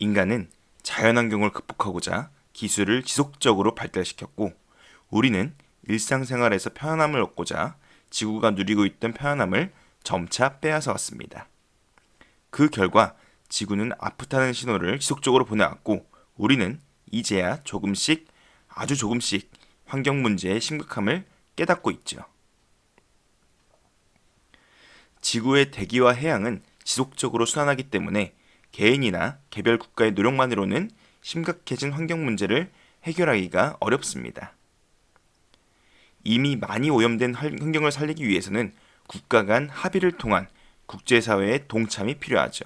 인간은 자연환경을 극복하고자 기술을 지속적으로 발달시켰고, 우리는 일상생활에서 편안함을 얻고자 지구가 누리고 있던 편안함을 점차 빼앗아 왔습니다. 그 결과 지구는 아프다는 신호를 지속적으로 보내왔고, 우리는 이제야 조금씩, 아주 조금씩 환경 문제의 심각함을 깨닫고 있죠. 지구의 대기와 해양은 지속적으로 순환하기 때문에 개인이나 개별 국가의 노력만으로는 심각해진 환경 문제를 해결하기가 어렵습니다. 이미 많이 오염된 환경을 살리기 위해서는 국가 간 합의를 통한 국제사회의 동참이 필요하죠.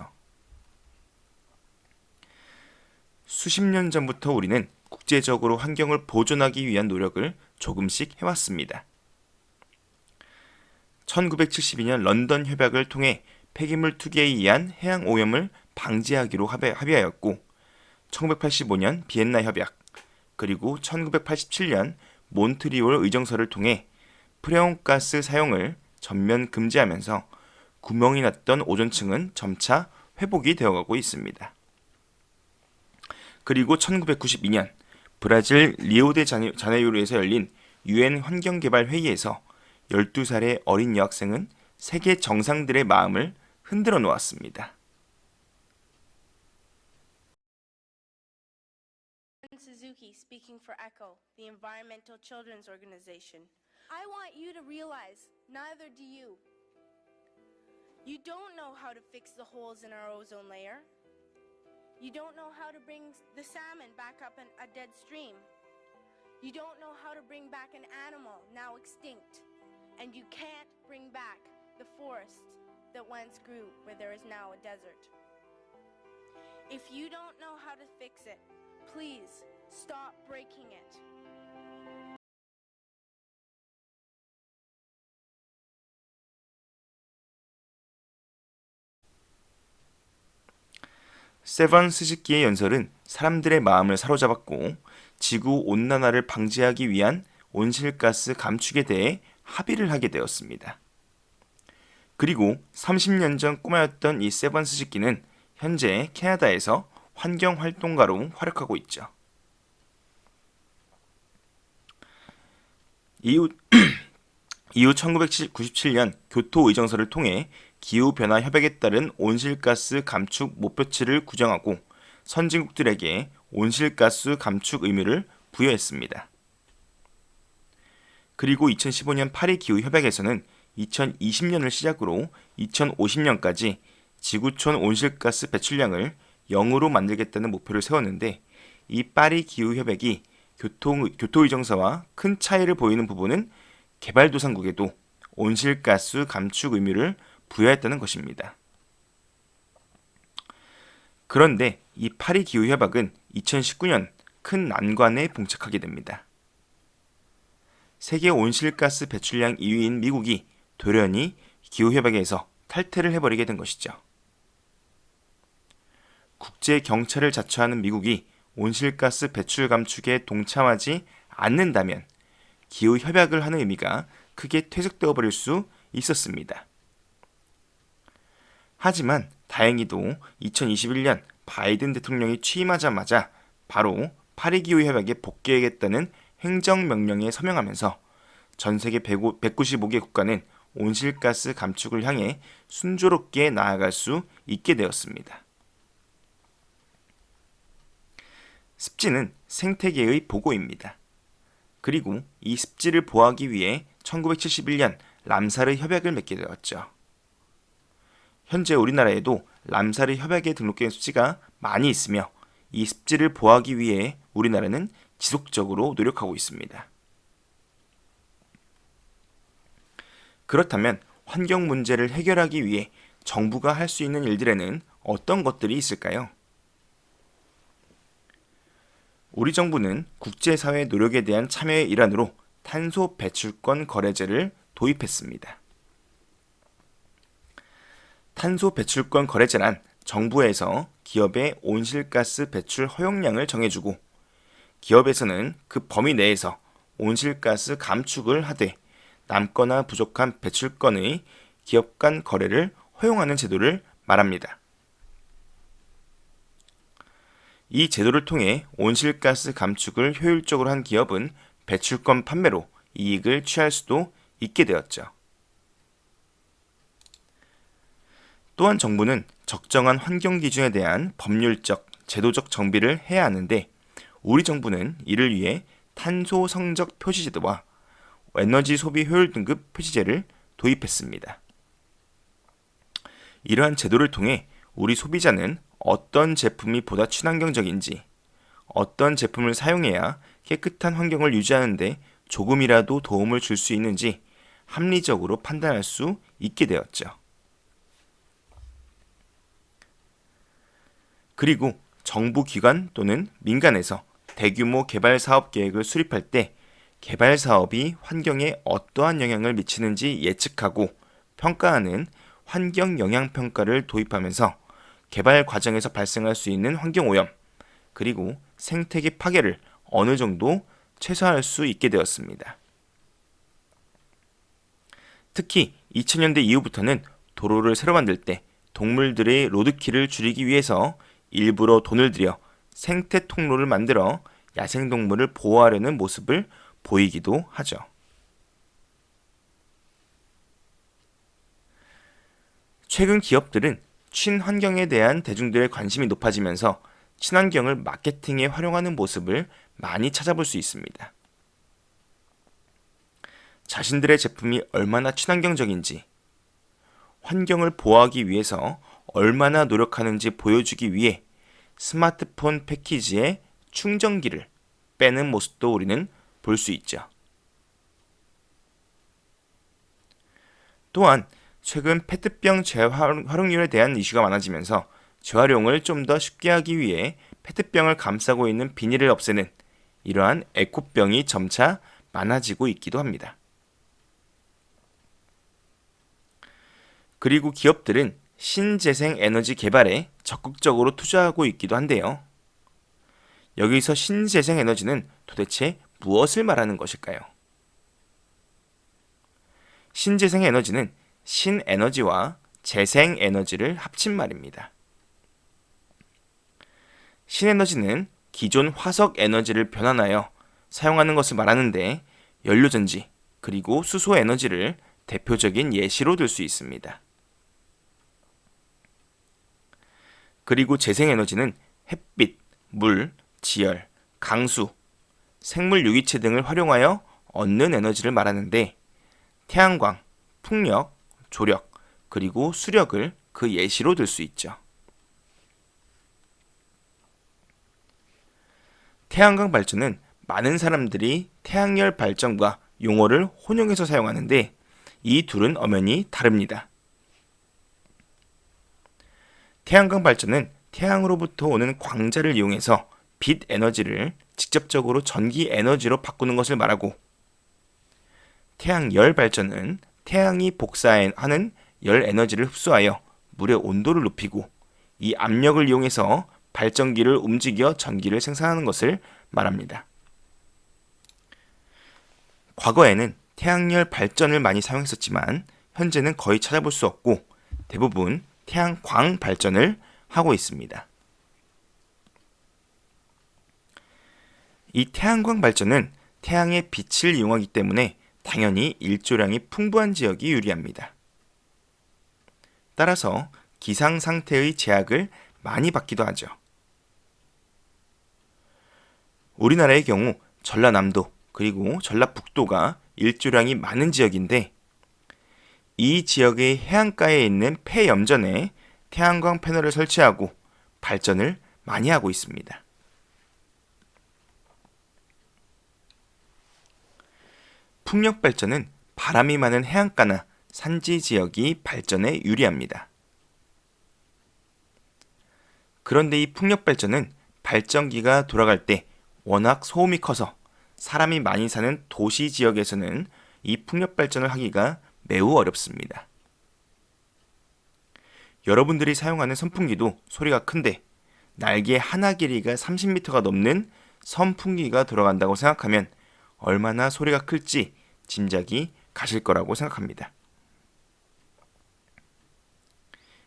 수십 년 전부터 우리는 국제적으로 환경을 보존하기 위한 노력을 조금씩 해왔습니다. 1972년 런던 협약을 통해 폐기물 투기에 의한 해양 오염을 방지하기로 합의하였고, 1985년 비엔나 협약, 그리고 1987년 몬트리올 의정서를 통해 프레온가스 사용을 전면 금지하면서 구멍이 났던 오존층은 점차 회복이 되어가고 있습니다. 그리고 1992년 브라질 리오데자네이루에서 열린 UN 환경개발회의에서 12살의 어린 여학생은 세계 정상들의 마음을 흔들어 놓았습니다. Suzuki speaking for ECHO, the Environmental Children's Organization. I want you to realize, neither do you. You don't know how to fix the holes in our ozone layer. You don't know how to bring the salmon back up a dead stream. You don't know how to bring back an animal now extinct. And you can't bring back the forest that once grew where there is now a desert. If you don't know how to fix it, please stop breaking it. 세번 스즈키의 연설은 사람들의 마음을 사로잡았고, 지구 온난화를 방지하기 위한 온실가스 감축에 대해 합의를 하게 되었습니다. 그리고 30년 전 꿈하였던 이 세번 스즈키는 현재 캐나다에서 환경활동가로 활약하고 있죠. 이후 1997년 교토 의정서를 통해 기후변화 협약에 따른 온실가스 감축 목표치를 규정하고 선진국들에게 온실가스 감축 의무를 부여했습니다. 그리고 2015년 파리 기후협약에서는 2020년을 시작으로 2050년까지 지구촌 온실가스 배출량을 0으로 만들겠다는 목표를 세웠는데, 이 파리 기후협약이 교토의정서와 큰 차이를 보이는 부분은 개발도상국에도 온실가스 감축 의무를 부여했다는 것입니다. 그런데 이 파리 기후협약은 2019년 큰 난관에 봉착하게 됩니다. 세계 온실가스 배출량 2위인 미국이 돌연히 기후협약에서 탈퇴를 해버리게 된 것이죠. 국제 경찰을 자처하는 미국이 온실가스 배출 감축에 동참하지 않는다면 기후협약을 하는 의미가 크게 퇴색되어 버릴 수 있었습니다. 하지만 다행히도 2021년 바이든 대통령이 취임하자마자 바로 파리 기후협약에 복귀하겠다는 행정명령에 서명하면서 전 세계 195개 국가는 온실가스 감축을 향해 순조롭게 나아갈 수 있게 되었습니다. 습지는 생태계의 보고입니다. 그리고 이 습지를 보호하기 위해 1971년 람사르 협약을 맺게 되었죠. 현재 우리나라에도 람사르 협약에 등록된 습지가 많이 있으며, 이 습지를 보호하기 위해 우리나라는 지속적으로 노력하고 있습니다. 그렇다면 환경 문제를 해결하기 위해 정부가 할 수 있는 일들에는 어떤 것들이 있을까요? 우리 정부는 국제사회 노력에 대한 참여의 일환으로 탄소 배출권 거래제를 도입했습니다. 탄소 배출권 거래제란 정부에서 기업의 온실가스 배출 허용량을 정해주고, 기업에서는 그 범위 내에서 온실가스 감축을 하되 남거나 부족한 배출권의 기업 간 거래를 허용하는 제도를 말합니다. 이 제도를 통해 온실가스 감축을 효율적으로 한 기업은 배출권 판매로 이익을 취할 수도 있게 되었죠. 또한 정부는 적정한 환경 기준에 대한 법률적, 제도적 정비를 해야 하는데 우리 정부는 이를 위해 탄소 성적 표시 제도와 에너지 소비 효율 등급 표시제를 도입했습니다. 이러한 제도를 통해 우리 소비자는 어떤 제품이 보다 친환경적인지, 어떤 제품을 사용해야 깨끗한 환경을 유지하는 데 조금이라도 도움을 줄 수 있는지 합리적으로 판단할 수 있게 되었죠. 그리고 정부 기관 또는 민간에서 대규모 개발 사업 계획을 수립할 때 개발 사업이 환경에 어떠한 영향을 미치는지 예측하고 평가하는 환경 영향 평가를 도입하면서 개발 과정에서 발생할 수 있는 환경 오염 그리고 생태계 파괴를 어느 정도 최소화할 수 있게 되었습니다. 특히 2000년대 이후부터는 도로를 새로 만들 때 동물들의 로드킬을 줄이기 위해서 일부러 돈을 들여 생태 통로를 만들어 야생동물을 보호하려는 모습을 보이기도 하죠. 최근 기업들은 친환경에 대한 대중들의 관심이 높아지면서 친환경을 마케팅에 활용하는 모습을 많이 찾아볼 수 있습니다. 자신들의 제품이 얼마나 친환경적인지, 환경을 보호하기 위해서 얼마나 노력하는지 보여주기 위해 스마트폰 패키지에 충전기를 빼는 모습도 우리는 볼 수 있죠. 또한 최근 페트병 재활용률에 대한 이슈가 많아지면서 재활용을 좀 더 쉽게 하기 위해 페트병을 감싸고 있는 비닐을 없애는 이러한 에코병이 점차 많아지고 있기도 합니다. 그리고 기업들은 신재생 에너지 개발에 적극적으로 투자하고 있기도 한데요. 여기서 신재생 에너지는 도대체 무엇을 말하는 것일까요? 신재생 에너지는 신에너지와 재생에너지를 합친 말입니다. 신에너지는 기존 화석 에너지를 변환하여 사용하는 것을 말하는데 연료전지 그리고 수소에너지를 대표적인 예시로 들 수 있습니다. 그리고 재생에너지는 햇빛, 물, 지열, 강수, 생물 유기체 등을 활용하여 얻는 에너지를 말하는데 태양광, 풍력, 조력, 그리고 수력을 그 예시로 들 수 있죠. 태양광 발전은 많은 사람들이 태양열 발전과 용어를 혼용해서 사용하는데 이 둘은 엄연히 다릅니다. 태양광 발전은 태양으로부터 오는 광자를 이용해서 빛 에너지를 직접적으로 전기 에너지로 바꾸는 것을 말하고 태양열 발전은 태양이 복사하는 열 에너지를 흡수하여 물의 온도를 높이고 이 압력을 이용해서 발전기를 움직여 전기를 생산하는 것을 말합니다. 과거에는 태양열 발전을 많이 사용했었지만 현재는 거의 찾아볼 수 없고 대부분 태양광 발전을 하고 있습니다. 이 태양광 발전은 태양의 빛을 이용하기 때문에 당연히 일조량이 풍부한 지역이 유리합니다. 따라서 기상 상태의 제약을 많이 받기도 하죠. 우리나라의 경우 전라남도 그리고 전라북도가 일조량이 많은 지역인데 이 지역의 해안가에 있는 폐염전에 태양광 패널을 설치하고 발전을 많이 하고 있습니다. 풍력 발전은 바람이 많은 해안가나 산지 지역이 발전에 유리합니다. 그런데 이 풍력 발전은 발전기가 돌아갈 때 워낙 소음이 커서 사람이 많이 사는 도시 지역에서는 이 풍력 발전을 하기가 매우 어렵습니다. 여러분들이 사용하는 선풍기도 소리가 큰데 날개 하나 길이가 30m가 넘는 선풍기가 돌아간다고 생각하면 얼마나 소리가 클지 짐작이 가실 거라고 생각합니다.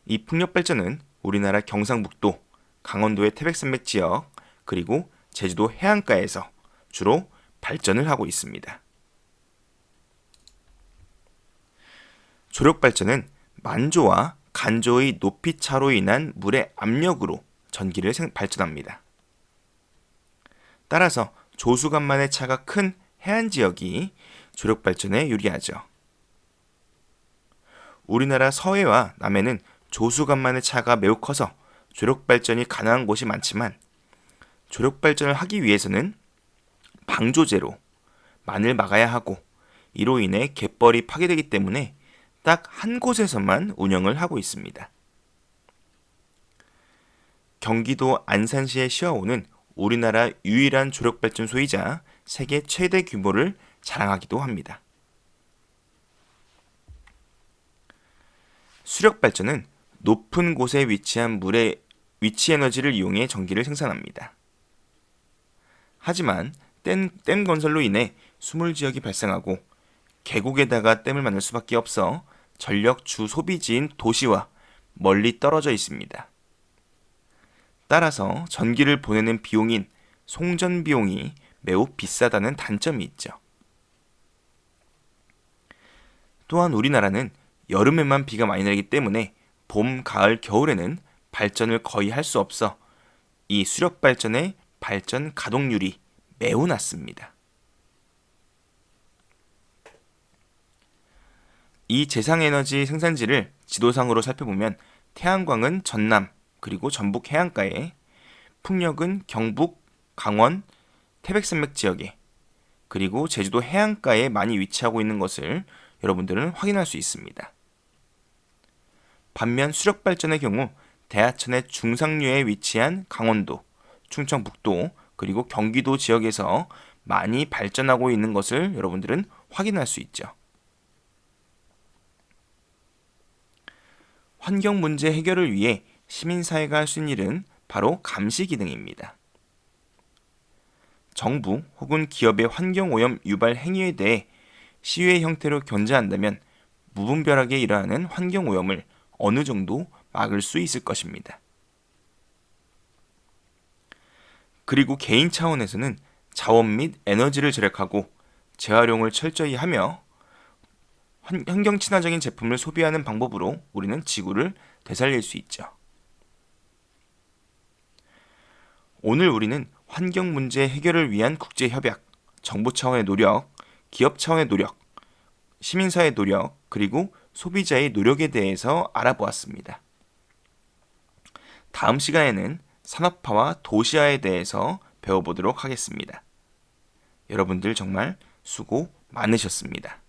이 풍력 발전은 우리나라 경상북도, 강원도의 태백산맥 지역, 그리고 제주도 해안가에서 주로 발전을 하고 있습니다. 조력발전은 만조와 간조의 높이 차로 인한 물의 압력으로 전기를 발전합니다. 따라서 조수간만의 차가 큰 해안 지역이 조력발전에 유리하죠. 우리나라 서해와 남해는 조수간만의 차가 매우 커서 조력발전이 가능한 곳이 많지만 조력발전을 하기 위해서는 방조제로 만을 막아야 하고 이로 인해 갯벌이 파괴되기 때문에 딱 한 곳에서만 운영을 하고 있습니다. 경기도 안산시의 시화호는 우리나라 유일한 조력발전소이자 세계 최대 규모를 자랑하기도 합니다. 수력발전은 높은 곳에 위치한 물의 위치 에너지를 이용해 전기를 생산합니다. 하지만 댐 건설로 인해 수몰 지역이 발생하고 계곡에다가 댐을 만들 수밖에 없어 전력 주 소비지인 도시와 멀리 떨어져 있습니다. 따라서 전기를 보내는 비용인 송전 비용이 매우 비싸다는 단점이 있죠. 또한 우리나라는 여름에만 비가 많이 내리기 때문에 봄, 가을, 겨울에는 발전을 거의 할 수 없어 이 수력발전의 발전 가동률이 매우 낮습니다. 이 재생에너지 생산지를 지도상으로 살펴보면 태양광은 전남 그리고 전북 해안가에, 풍력은 경북, 강원, 태백산맥 지역에, 그리고 제주도 해안가에 많이 위치하고 있는 것을 여러분들은 확인할 수 있습니다. 반면 수력발전의 경우 대하천의 중상류에 위치한 강원도, 충청북도, 그리고 경기도 지역에서 많이 발전하고 있는 것을 여러분들은 확인할 수 있죠. 환경 문제 해결을 위해 시민사회가 할 수 있는 일은 바로 감시 기능입니다. 정부 혹은 기업의 환경오염 유발 행위에 대해 시위의 형태로 견제한다면 무분별하게 일어나는 환경오염을 어느 정도 막을 수 있을 것입니다. 그리고 개인 차원에서는 자원 및 에너지를 절약하고 재활용을 철저히 하며 환경 친화적인 제품을 소비하는 방법으로 우리는 지구를 되살릴 수 있죠. 오늘 우리는 환경 문제 해결을 위한 국제 협약, 정부 차원의 노력, 기업 차원의 노력, 시민사회의 노력, 그리고 소비자의 노력에 대해서 알아보았습니다. 다음 시간에는 산업화와 도시화에 대해서 배워보도록 하겠습니다. 여러분들 정말 수고 많으셨습니다.